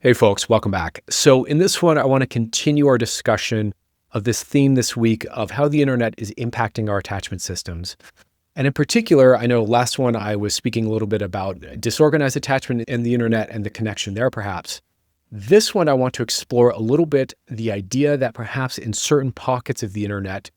Hey folks, welcome back. So in this one, I want to continue our discussion of this theme this week of how the internet is impacting our attachment systems. And in particular, I know last one I was speaking a little bit about disorganized attachment in the internet and the connection there perhaps. This one, I want to explore a little bit the idea that perhaps in certain pockets of the internet,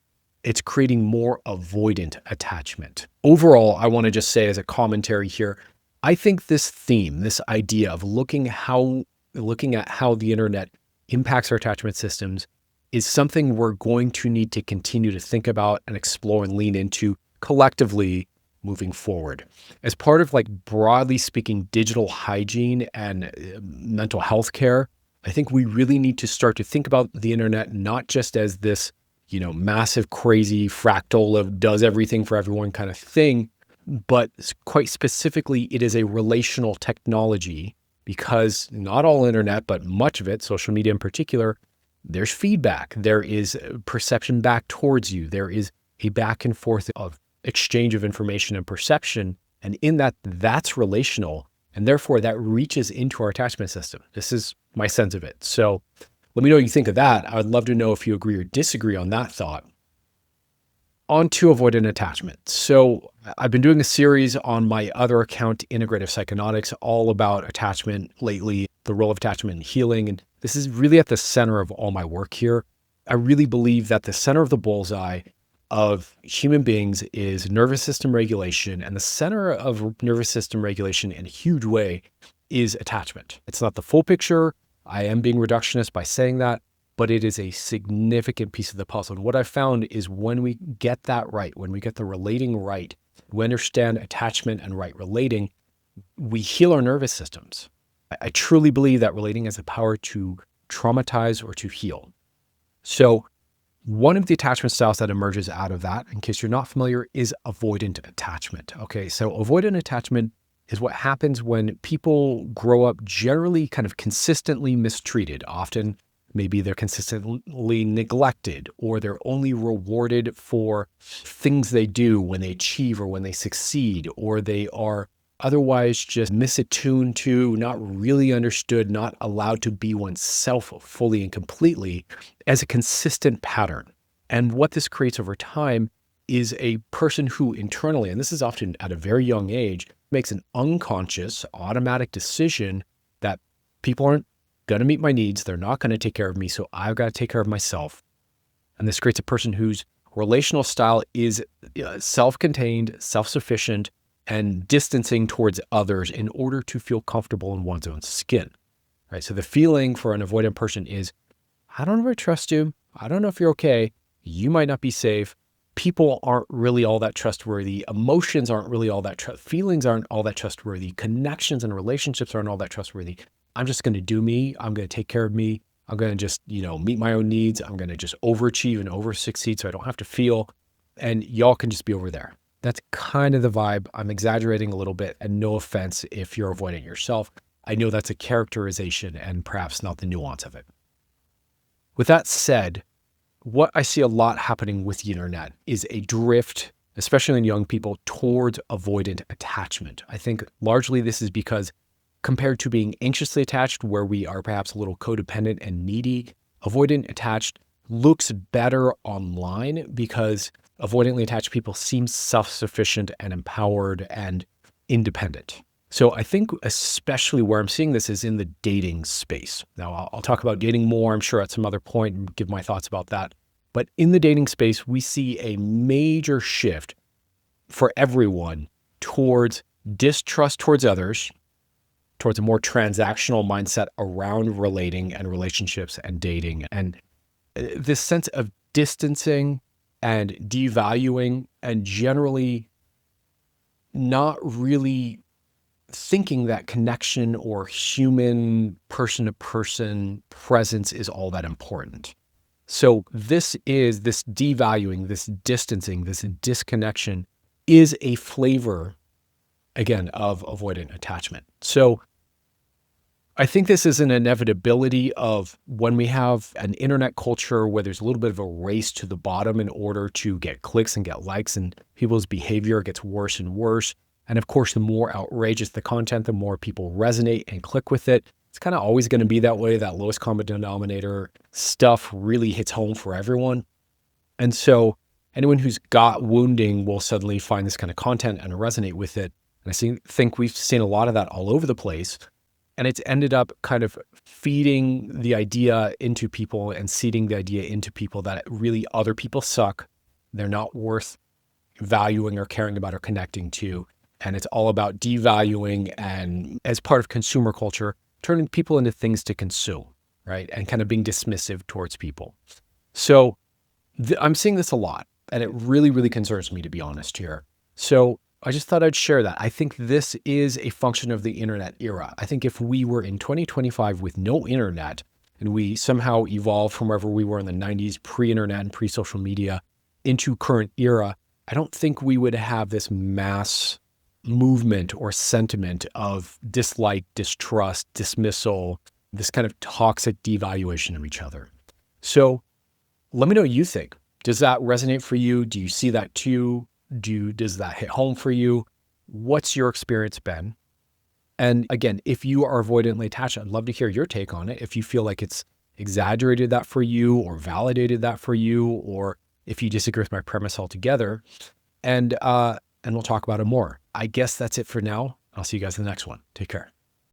it's creating more avoidant attachment. Overall, I want to just say as a commentary here, I think this theme, this idea of looking at how the internet impacts our attachment systems is something we're going to need to continue to think about and explore and lean into collectively moving forward. As part of broadly speaking, digital hygiene and mental health care, I think we really need to start to think about the internet not just as this, massive, crazy fractal of does everything for everyone kind of thing, but quite specifically, it is a relational technology. Because not all internet, but much of it, social media in particular, there's feedback. There is perception back towards you. There is a back and forth of exchange of information and perception. And in that's relational. And therefore, that reaches into our attachment system. This is my sense of it. So let me know what you think of that. I would love to know if you agree or disagree on that thought. On to avoidant attachment. So I've been doing a series on my other account, Integrative Psychonautics, all about attachment lately, the role of attachment in healing. And this is really at the center of all my work here. I really believe that the center of the bullseye of human beings is nervous system regulation. And the center of nervous system regulation in a huge way is attachment. It's not the full picture. I am being reductionist by saying that, but it is a significant piece of the puzzle. And what I've found is when we get that right, when we get the relating right, we understand attachment and right relating, we heal our nervous systems. I truly believe that relating has the power to traumatize or to heal. So one of the attachment styles that emerges out of that, in case you're not familiar, is avoidant attachment. Okay, so avoidant attachment is what happens when people grow up generally kind of consistently mistreated. Often maybe they're consistently neglected, or they're only rewarded for things they do when they achieve or when they succeed, or they are otherwise just misattuned to, not really understood, not allowed to be oneself fully and completely as a consistent pattern. And what this creates over time is a person who internally, and this is often at a very young age, makes an unconscious, automatic decision that people aren't going to meet my needs. They're not going to take care of me. So I've got to take care of myself. And this creates a person whose relational style is self-contained, self-sufficient, and distancing towards others in order to feel comfortable in one's own skin. Right? So the feeling for an avoidant person is, I don't ever trust you. I don't know if you're okay. You might not be safe. People aren't really all that trustworthy. Emotions aren't really all that feelings aren't all that trustworthy. Connections and relationships aren't all that trustworthy. I'm just going to do me. I'm going to take care of me. I'm going to just, meet my own needs. I'm going to just overachieve and over succeed so I don't have to feel. And y'all can just be over there. That's kind of the vibe. I'm exaggerating a little bit, and no offense if you're avoiding yourself. I know that's a characterization and perhaps not the nuance of it. With that said, what I see a lot happening with the internet is a drift, especially in young people, towards avoidant attachment. I think largely this is because compared to being anxiously attached, where we are perhaps a little codependent and needy, avoidant attached looks better online because avoidantly attached people seem self-sufficient and empowered and independent. So I think especially where I'm seeing this is in the dating space. Now, I'll talk about dating more, I'm sure, at some other point and give my thoughts about that. But in the dating space, we see a major shift for everyone towards distrust towards others, towards a more transactional mindset around relating and relationships and dating. And this sense of distancing and devaluing and generally not really thinking that connection or human person-to-person presence is all that important. So this devaluing, this distancing, this disconnection is a flavor, again, of avoidant attachment. So I think this is an inevitability of when we have an internet culture where there's a little bit of a race to the bottom in order to get clicks and get likes, and people's behavior gets worse and worse. And of course, the more outrageous the content, the more people resonate and click with it. It's kind of always going to be that way. That lowest common denominator stuff really hits home for everyone. And so anyone who's got wounding will suddenly find this kind of content and resonate with it. And think we've seen a lot of that all over the place. And it's ended up kind of feeding the idea into people and seeding the idea into people that really other people suck. They're not worth valuing or caring about or connecting to. And it's all about devaluing and, as part of consumer culture, turning people into things to consume, right? And kind of being dismissive towards people. So I'm seeing this a lot, and it really, really concerns me, to be honest here. So I just thought I'd share that. I think this is a function of the internet era. I think if we were in 2025 with no internet and we somehow evolved from wherever we were in the 90s, pre-internet and pre-social media, into current era, I don't think we would have this mass movement or sentiment of dislike, distrust, dismissal, this kind of toxic devaluation of each other. So let me know what you think. Does that resonate for you? Do you see that too? Does that hit home for you? What's your experience been? And again, if you are avoidantly attached, I'd love to hear your take on it. If you feel like it's exaggerated that for you or validated that for you, or if you disagree with my premise altogether, and we'll talk about it more. I guess that's it for now. I'll see you guys in the next one. Take care.